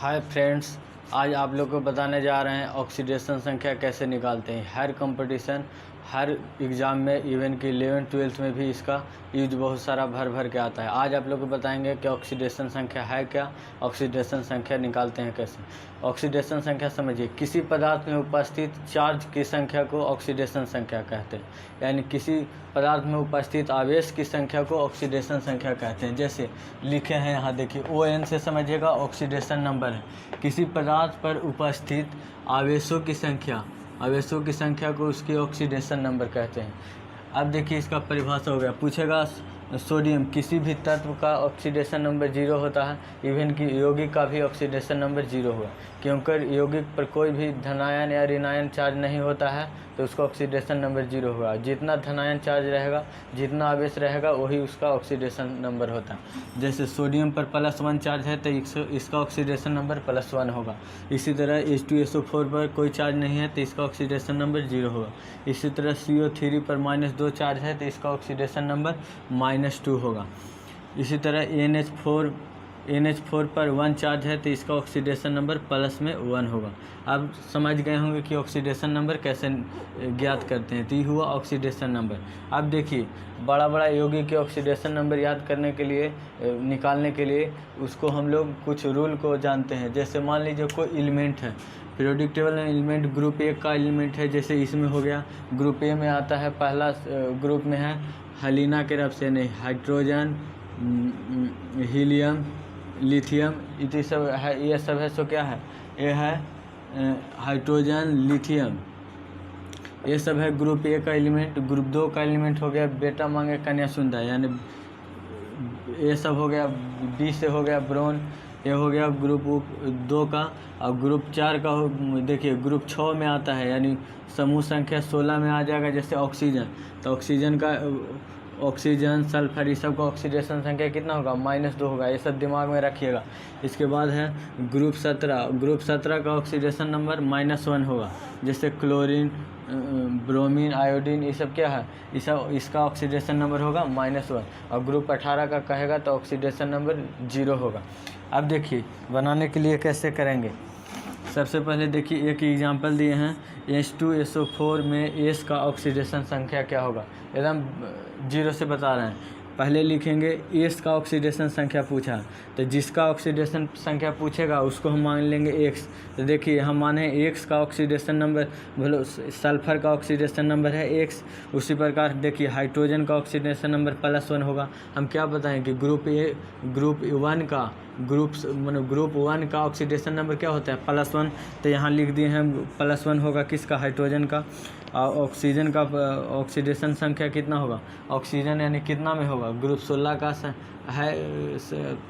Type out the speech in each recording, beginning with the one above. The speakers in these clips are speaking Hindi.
हाय फ्रेंड्स, आज आप लोग को बताने जा रहे हैं ऑक्सीडेशन संख्या कैसे निकालते हैं। हर कंपटीशन, हर एग्ज़ाम में, इवन कि 11th-12th में भी इसका यूज बहुत सारा भर के आता है। आज आप लोग को बताएंगे कि ऑक्सीडेशन संख्या है क्या, ऑक्सीडेशन संख्या निकालते हैं कैसे। ऑक्सीडेशन संख्या समझिए, किसी पदार्थ में उपस्थित चार्ज की संख्या को ऑक्सीडेशन संख्या कहते हैं। यानी किसी पदार्थ में उपस्थित आवेश की संख्या को ऑक्सीडेशन संख्या कहते हैं। जैसे लिखे हैं यहाँ देखिए, ON से समझिएगा ऑक्सीडेशन नंबर है। किसी पदार्थ पर उपस्थित आवेशों की संख्या को उसकी ऑक्सीडेशन नंबर कहते हैं। अब देखिए इसका परिभाषा हो गया, पूछेगा सोडियम, किसी भी तत्व का ऑक्सीडेशन नंबर 0 होता है। इवन कि यौगिक का भी ऑक्सीडेशन नंबर 0 होगा, क्योंकि यौगिक पर कोई भी धनायन या ऋणायन चार्ज नहीं होता है, तो उसका ऑक्सीडेशन नंबर 0 होगा। जितना धनायन चार्ज रहेगा, जितना आवेश रहेगा, वही उसका ऑक्सीडेशन नंबर होता है। जैसे सोडियम पर +1 चार्ज है तो इसका ऑक्सीडेशन नंबर +1 होगा। इसी तरह H2SO4 पर कोई चार्ज नहीं है तो इसका ऑक्सीडेशन नंबर 0 होगा। इसी तरह CO3 पर -2 चार्ज है तो इसका ऑक्सीडेशन नंबर -2 होगा। इसी तरह NH4 पर 1 चार्ज है तो इसका ऑक्सीडेशन नंबर +1 होगा। अब समझ गए होंगे कि ऑक्सीडेशन नंबर कैसे ज्ञात करते हैं। तो ये हुआ ऑक्सीडेशन नंबर। अब देखिए, बड़ा यौगिक के ऑक्सीडेशन नंबर याद करने के लिए, निकालने के लिए उसको हम लोग कुछ रूल को जानते हैं। जैसे मान लीजिए कोई एलिमेंट है, पीरियोडिक टेबल में एलिमेंट ग्रुप ए का एलिमेंट है। जैसे इसमें हो गया, ग्रुप ए में आता है, पहला ग्रुप में है हेलिना के रफ से नहीं, हाइड्रोजन, हीलियम, लिथियम, ये सब है। ये सब है, सो क्या है, ये है हाइड्रोजन, लिथियम, ये सब है ग्रुप ए का एलिमेंट। ग्रुप 2 का एलिमेंट हो गया बेटा मांगे कन्या सुंदर, यानी ये सब हो गया। बी से हो गया ब्रोन, ये हो गया ग्रुप 2 का। और ग्रुप 4 का देखिए ग्रुप 6 में आता है, यानी समूह संख्या 16 में आ जाएगा। जैसे ऑक्सीजन, तो ऑक्सीजन, सल्फर, ये सब का ऑक्सीडेशन संख्या कितना होगा, -2 होगा। ये सब दिमाग में रखिएगा। इसके बाद है ग्रुप 17 का ऑक्सीडेशन नंबर -1 होगा। जैसे क्लोरीन, ब्रोमीन, आयोडीन, ये सब क्या है, इसका ऑक्सीडेशन नंबर होगा -1। और ग्रुप 18 का कहेगा तो ऑक्सीडेशन नंबर 0 होगा। अब देखिए बनाने के लिए कैसे करेंगे। सबसे पहले देखिए एक एग्जांपल दिए हैं, H2SO4 में S का ऑक्सीडेशन संख्या क्या होगा, एकदम 0 से बता रहे हैं। पहले लिखेंगे S का ऑक्सीडेशन संख्या पूछा, तो जिसका ऑक्सीडेशन संख्या पूछेगा उसको हम मान लेंगे X। तो देखिए हम माने X का ऑक्सीडेशन नंबर, बोलो सल्फर का ऑक्सीडेशन नंबर है X। उसी प्रकार देखिए हाइड्रोजन का ऑक्सीडेशन नंबर +1 होगा। हम क्या बताएं कि ग्रुप 1 का ऑक्सीडेशन नंबर क्या होता है, +1। तो यहाँ लिख दिए हैं +1 होगा किसका, हाइड्रोजन का। और ऑक्सीजन का ऑक्सीडेशन संख्या कितना होगा, ऑक्सीजन यानी कितना में होगा, ग्रुप 16 का है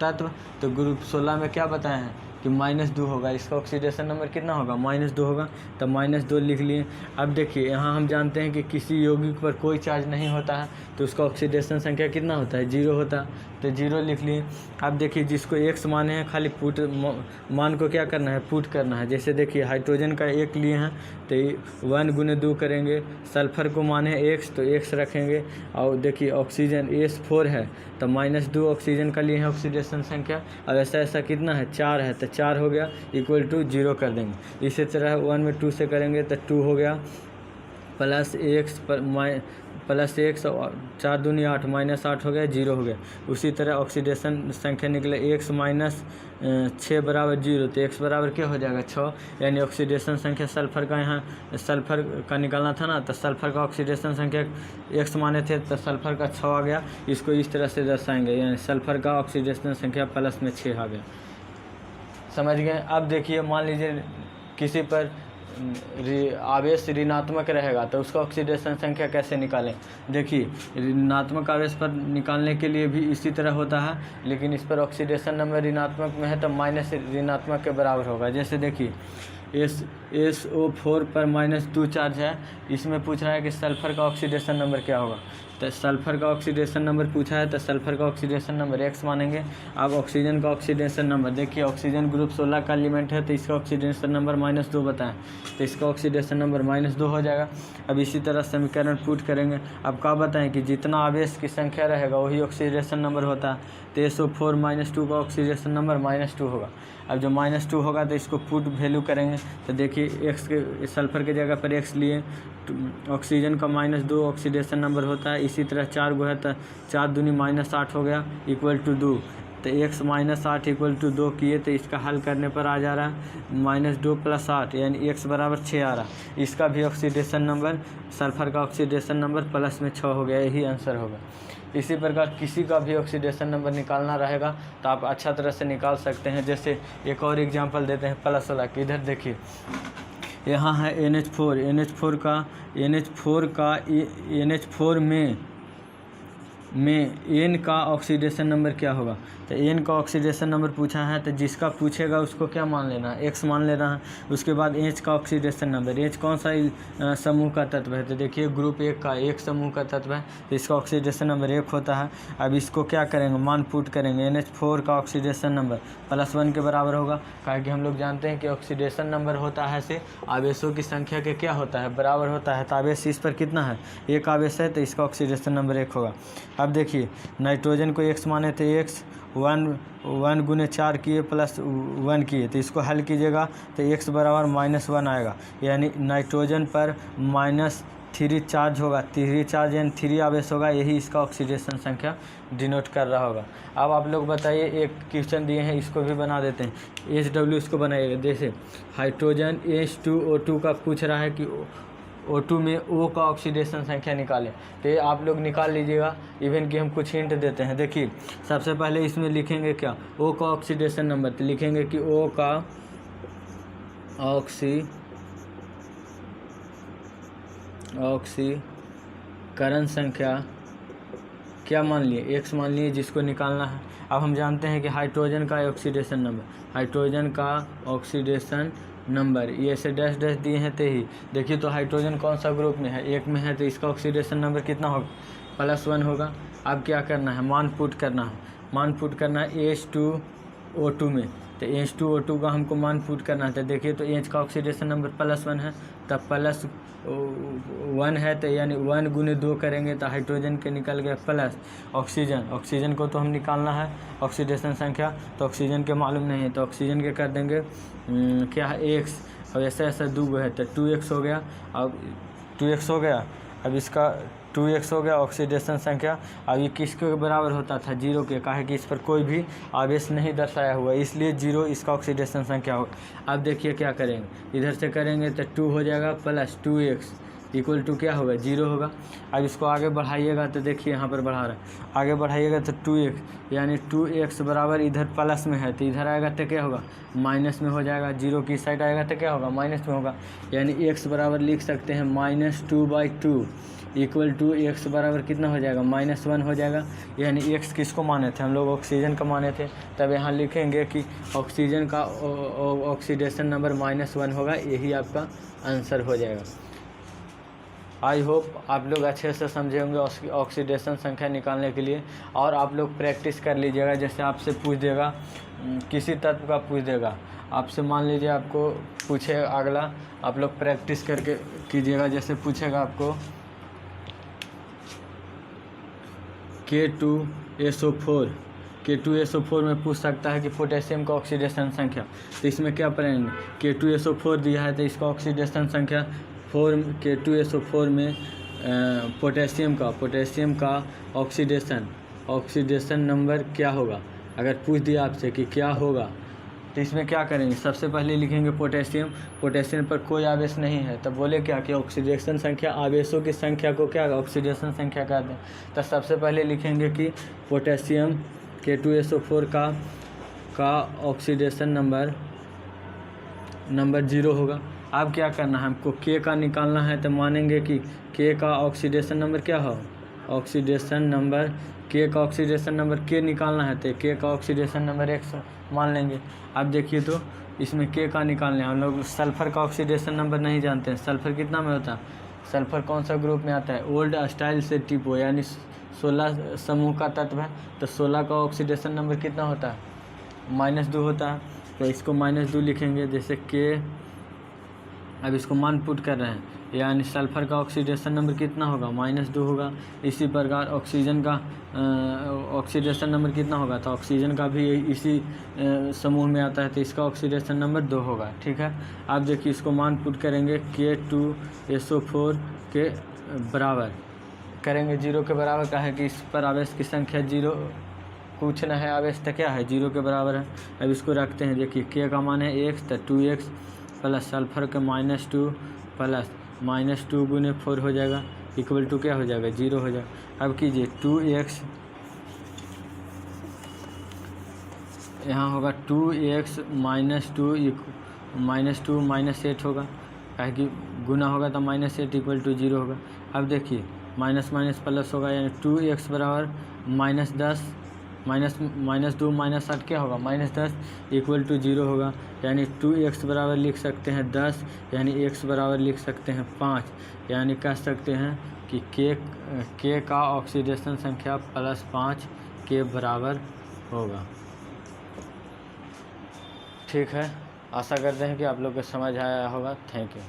तत्व, तो ग्रुप 16 में क्या बताए हैं कि -2 होगा। इसका ऑक्सीडेशन नंबर कितना होगा, -2 होगा। तो -2 लिख लिए। अब देखिए यहाँ हम जानते हैं कि किसी यौगिक पर कोई चार्ज नहीं होता है तो उसका ऑक्सीडेशन संख्या कितना होता है, 0 होता है। तो 0 लिख लिए। अब देखिए जिसको X माने हैं, खाली पुट मान को क्या करना है, पुट करना है। जैसे देखिए हाइड्रोजन का 1 लिए हैं तो 1 × 2 करेंगे। सल्फर को माने X तो X रखेंगे। और देखिए ऑक्सीजन S4 है तो -2 ऑक्सीजन का लिए हैं ऑक्सीडेशन संख्या। अब ऐसा कितना है, 4 है, तो 4 हो गया = 0 कर देंगे। इसी तरह 1 में 2 से करेंगे तो 2 हो गया, +1 और 4 दूनी 8, -8 हो गया, 0 हो गया। उसी तरह ऑक्सीडेशन संख्या निकले X - 6 = 0, तो X बराबर क्या हो जाएगा, 6। यानी ऑक्सीडेशन संख्या सल्फर का, यहाँ सल्फर का निकालना था ना, तो सल्फर का ऑक्सीडेशन संख्या X माने थे तो सल्फर का 6 आ गया। इसको इस तरह से दर्शाएंगे, यानी सल्फर का ऑक्सीडेशन संख्या +6 आ गया। समझ गए। अब देखिए मान लीजिए किसी पर आवेश ऋणात्मक रहेगा तो उसका ऑक्सीडेशन संख्या कैसे निकालें। देखिए ऋणात्मक आवेश पर निकालने के लिए भी इसी तरह होता है, लेकिन इस पर ऑक्सीडेशन नंबर ऋणात्मक में है तो माइनस ऋणात्मक के बराबर होगा। जैसे देखिए SO4 पर -2 चार्ज है, इसमें पूछ रहा है कि सल्फर का ऑक्सीडेशन नंबर क्या होगा। तो सल्फ़र का ऑक्सीडेशन नंबर पूछा है तो सल्फ़र का ऑक्सीडेशन नंबर x मानेंगे। अब ऑक्सीजन का ऑक्सीडेशन नंबर देखिए, ऑक्सीजन ग्रुप 16 का एलिमेंट है तो इसका ऑक्सीडेशन नंबर -2 बताएं, तो इसका ऑक्सीडेशन नंबर -2 हो जाएगा। अब इसी तरह समीकरण पुट करेंगे। अब क्या बताएं कि जितना आवेश की संख्या रहेगा वही ऑक्सीडेशन नंबर होता है, तो SO4 -2 का ऑक्सीडेशन नंबर -2 होगा। अब जो -2 होगा तो इसको पुट वैल्यू करेंगे, तो देखिए x के सल्फ़र के जगह पर x लिए, ऑक्सीजन का -2 ऑक्सीडेशन नंबर होता है। इसी तरह 4 गो है तो 4 दूनी -8 हो गया इक्वल टू 2, तो x -8 इक्वल टू 2 किए तो इसका हल करने पर आ जा रहा है -2 + 8 यानी x बराबर 6 आ रहा। इसका भी ऑक्सीडेशन नंबर, सल्फ़र का ऑक्सीडेशन नंबर +6 हो गया, यही आंसर होगा। इसी प्रकार किसी का भी ऑक्सीडेशन नंबर निकालना रहेगा तो आप अच्छा तरह से निकाल सकते हैं। जैसे एक और एग्जांपल देते हैं प्लस वाला कि इधर देखिए, यहाँ है NH4 में N का ऑक्सीडेशन नंबर क्या होगा, तो N का ऑक्सीडेशन नंबर पूछा है तो जिसका पूछेगा उसको क्या मान लेना है, X मान लेना है। उसके बाद H का ऑक्सीडेशन नंबर, H कौन सा समूह का तत्व है, तो देखिए ग्रुप 1 का 1 समूह का तत्व है तो इसका ऑक्सीडेशन नंबर 1 होता है। अब इसको क्या करेंगे, मान पुट करेंगे। NH4 का ऑक्सीडेशन नंबर +1 के बराबर होगा, कारण कि हम लोग जानते हैं कि ऑक्सीडेशन नंबर होता है से आवेशों की संख्या के क्या होता है, बराबर होता है। तो आवेश इस पर कितना है, 1 आवेश है तो इसका ऑक्सीडेशन नंबर 1 होगा। अब देखिए नाइट्रोजन को x माने तो x 1 गुने 4 किए +1 किए, तो इसको हल कीजिएगा तो x बराबर -1 आएगा, यानी नाइट्रोजन पर -3 चार्ज होगा, 3 चार्ज यानी 3 आवेश होगा, यही इसका ऑक्सीडेशन संख्या डिनोट कर रहा होगा। अब आप लोग बताइए, एक क्वेश्चन दिए हैं इसको भी बना देते हैं। HW इसको बनाइएगा। जैसे हाइड्रोजन H2O2 का पूछ रहा है कि O2 में O का ऑक्सीडेशन संख्या निकालें, तो ये आप लोग निकाल लीजिएगा। इवन कि हम कुछ हिंट देते हैं। देखिए सबसे पहले इसमें लिखेंगे क्या, O का ऑक्सीडेशन नंबर, तो लिखेंगे कि O का ऑक्सीकरण संख्या क्या मान लिए, x मान लिए, जिसको निकालना है। अब हम जानते हैं कि हाइड्रोजन का ऑक्सीडेशन नंबर, ये ऐसे डैश डैश दिए हैं ते ही। देखिए तो हाइड्रोजन कौन सा ग्रुप में है, 1 में है, तो इसका ऑक्सीडेशन नंबर कितना होगा, +1 होगा। अब क्या करना है, मान पुट करना है H2O2 में, तो H2O2 का हमको मान पुट करना है। तो देखिए तो H का ऑक्सीडेशन नंबर +1 है, तब +1 है तो यानी 1 गुने 2 करेंगे तो हाइड्रोजन के निकल गया प्लस ऑक्सीजन को तो हम निकालना है ऑक्सीडेशन संख्या, तो ऑक्सीजन के मालूम नहीं है, तो ऑक्सीजन के कर देंगे क्या है x, और ऐसा 2 है तो 2x हो गया। अब 2x हो गया, अब इसका 2x हो गया ऑक्सीडेशन संख्या। अब ये किसके बराबर होता था, 0 के, काहे कि इस पर कोई भी आवेश नहीं दर्शाया हुआ, इसलिए 0 इसका ऑक्सीडेशन संख्या हो। अब देखिए क्या करेंगे, इधर से करेंगे तो 2 हो जाएगा प्लस 2x इक्वल टू क्या होगा, 0 होगा। अब इसको आगे बढ़ाइएगा तो देखिए यहाँ पर बढ़ा रहा है, आगे बढ़ाइएगा तो 2x, यानी 2x बराबर इधर प्लस में है तो इधर आएगा तो क्या होगा, माइनस में हो जाएगा। 0 की साइड आएगा तो क्या होगा, माइनस में होगा, यानी x बराबर लिख सकते हैं -2/2 इक्वल टू x बराबर कितना हो जाएगा, -1 हो जाएगा। यानी x किसको माने थे हम लोग, ऑक्सीजन का माने थे, तब यहाँ लिखेंगे कि ऑक्सीजन का ऑक्सीडेशन नंबर -1 होगा, यही आपका आंसर हो जाएगा। आई होप आप लोग अच्छे से समझे होंगे ऑक्सीडेशन संख्या निकालने के लिए, और आप लोग प्रैक्टिस कर लीजिएगा। जैसे आपसे पूछ देगा, किसी तत्व का पूछ देगा आपसे, मान लीजिए आपको पूछे अगला, आप लोग प्रैक्टिस करके कीजिएगा। जैसे पूछेगा आपको K2SO4 में पूछ सकता है कि पोटेशियम का ऑक्सीडेशन संख्या, तो इसमें क्या पढ़ेंगे, K2SO4 दिया है तो इसका ऑक्सीडेशन संख्या K2SO4 में पोटेशियम का ऑक्सीडेशन नंबर क्या होगा। अगर पूछ दिया आपसे कि क्या होगा तो इसमें क्या करेंगे, सबसे पहले लिखेंगे पोटेशियम पर कोई आवेश नहीं है, तब बोले क्या कि ऑक्सीडेशन संख्या, आवेशों की संख्या को क्या ऑक्सीडेशन संख्या कहते हैं। तो सबसे पहले लिखेंगे कि पोटेशियम K2SO4 का ऑक्सीडेशन नंबर 0 होगा। अब क्या करना है, हमको K का निकालना है, तो मानेंगे कि K का ऑक्सीडेशन नंबर क्या हो, K का ऑक्सीडेशन नंबर K निकालना है, तो K का ऑक्सीडेशन नंबर x मान लेंगे। अब देखिए तो इसमें K का निकालना है, हम लोग सल्फ़र का ऑक्सीडेशन नंबर नहीं जानते हैं, सल्फ़र कितना में होता है सल्फर कौन सा ग्रुप में आता है? ओल्ड स्टाइल से टिपो, यानी 16 समूह का तत्व है, तो 16 का ऑक्सीडेशन नंबर कितना होता है? -2 होता है। तो इसको -2 लिखेंगे, जैसे के, अब इसको मान पुट कर रहे हैं, यानी सल्फ़र का ऑक्सीडेशन नंबर कितना होगा? -2 होगा। इसी प्रकार ऑक्सीजन का ऑक्सीडेशन नंबर कितना होगा? तो ऑक्सीजन का भी इसी समूह में आता है, तो इसका ऑक्सीडेशन नंबर 2 होगा। ठीक है, आप देखिए इसको मान पुट करेंगे, K2SO4 के बराबर करेंगे, 0 के बराबर का है कि इस पर आवेश की संख्या 0 कुछ न है, आवेश तो क्या है? 0 के बराबर है। अब इसको रखते हैं, देखिए K का मान है x, तो 2x प्लस सल्फर के -2 प्लस -2 गुने 4 हो जाएगा, इक्वल टू क्या हो जाएगा? 0 हो जाएगा। अब कीजिए 2x, यहाँ होगा 2x -2 -8 होगा, काहे कि गुना होगा तो -8 इक्वल टू 0 होगा। अब देखिए माइनस माइनस प्लस होगा, यानी 2x बराबर -10 -2 -8 क्या होगा? -10 इक्वल टू 0 होगा, यानी 2x बराबर लिख सकते हैं 10, यानी x बराबर लिख सकते हैं 5, यानी कह सकते हैं कि K का ऑक्सीडेशन संख्या +5 के बराबर होगा। ठीक है, आशा करते हैं कि आप लोग को समझ आया होगा। Thank you.